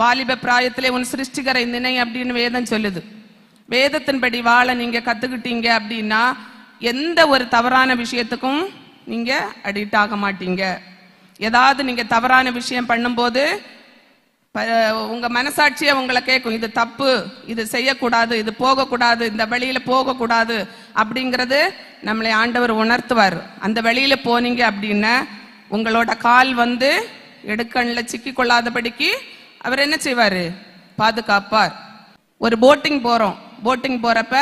வாலிப பிராயத்திலே உன் சிருஷ்டிகரை நினை அப்படின்னு வேதம் சொல்லுது. வேதத்தின்படி வாழ நீங்க கத்துக்கிட்டீங்க அப்படின்னா எந்த ஒரு தவறான விஷயத்துக்கும் நீங்க அடிக்ட் ஆக மாட்டீங்க. ஏதாவது நீங்க தவறான விஷயம் பண்ணும்போது உங்க மனசாட்சியை உங்களை கேட்கும், இது தப்பு, இது செய்யக்கூடாது, இது போகக்கூடாது, இந்த வழியில போகக்கூடாது அப்படிங்கிறது நம்மளை ஆண்டவர் உணர்த்துவார். அந்த வழியில போனீங்க அப்படின்னா உங்களோட கால் எடுக்கண்ணில் சிக்கி கொள்ளாதபடிக்கு அவர் என்ன செய்வாரு? பாதுகாப்பார். ஒரு போட்டிங் போறோம், போட்டிங் போறப்ப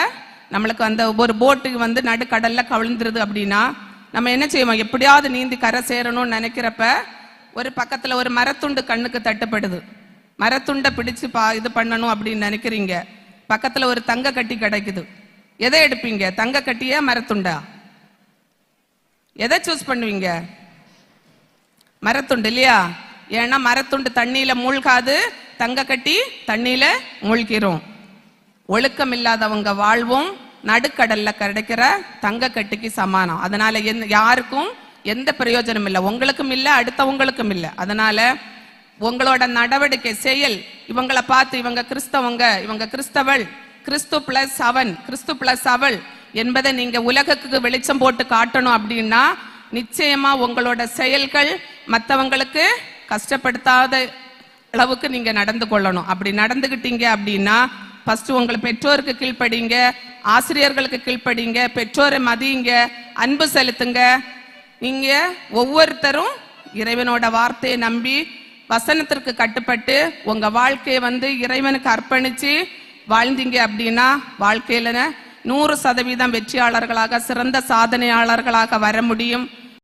நம்மளுக்கு அந்த ஒரு போட்டு நடுக்கடல்ல கவிழ்ந்துருது அப்படின்னா நம்ம என்ன செய்வோம்? எப்படியாவது நீந்தி கரை சேரணும்னு நினைக்கிறப்ப ஒரு பக்கத்துல ஒரு மரத்துண்டு கண்ணுக்கு தட்டுப்படுது. மரத்துண்டை பிடிச்சு இது பண்ணணும் அப்படின்னு நினைக்கிறீங்க. பக்கத்துல ஒரு தங்க கட்டி கிடைக்குது. எதை எடுப்பீங்க? தங்க கட்டியா மரத்துண்டா? எதை சூஸ் பண்ணுவீங்க? மரத்துண்டு இல்லையா? ஏன்னா மரத்துண்டு தண்ணியில மூழ்காது, தங்க கட்டி தண்ணியில மூழ்கிறோம். ஒழுக்கம் இல்லாதவங்க வாழ்வும் நடுக்கடல்ல கிடைக்கிற தங்க கட்டிக்கு சமானம். அதனால யாருக்கும் எந்த பிரயோஜனம் இல்லை, உங்களுக்கும் இல்லை, அடுத்தவங்களுக்கும் இல்லை. அதனால உங்களோட நடவடிக்கை செயல் இவங்களை பார்த்து இவங்க கிறிஸ்தவங்க, இவங்க கிறிஸ்தவள், கிறிஸ்து பிளஸ் அவன், கிறிஸ்து பிளஸ் அவள் என்பதை நீங்க உலகத்துக்கு வெளிச்சம் போட்டு காட்டணும் அப்படின்னா நிச்சயமா உங்களோட செயல்கள் மற்றவங்களுக்கு கஷ்டப்படுத்தாத அளவுக்கு நீங்க நடந்து கொள்ளணும். அப்படி நடந்துகிட்டீங்க அப்படின்னா ஃபர்ஸ்ட் உங்களை பெற்றோருக்கு கீழ்ப்படிங்க, ஆசிரியர்களுக்கு கீழ்ப்படிங்க, பெற்றோரை மதியுங்க, அன்பு செலுத்துங்க. நீங்க ஒவ்வொருத்தரும் இறைவனோட வார்த்தையை நம்பி வசனத்திற்கு கட்டுப்பட்டு உங்க வாழ்க்கையை இறைவனுக்கு அர்ப்பணிச்சு வாழ்ந்தீங்க அப்படின்னா வாழ்க்கையில 100% வெற்றியாளர்களாக, சிறந்த சாதனையாளர்களாக வர முடியும்.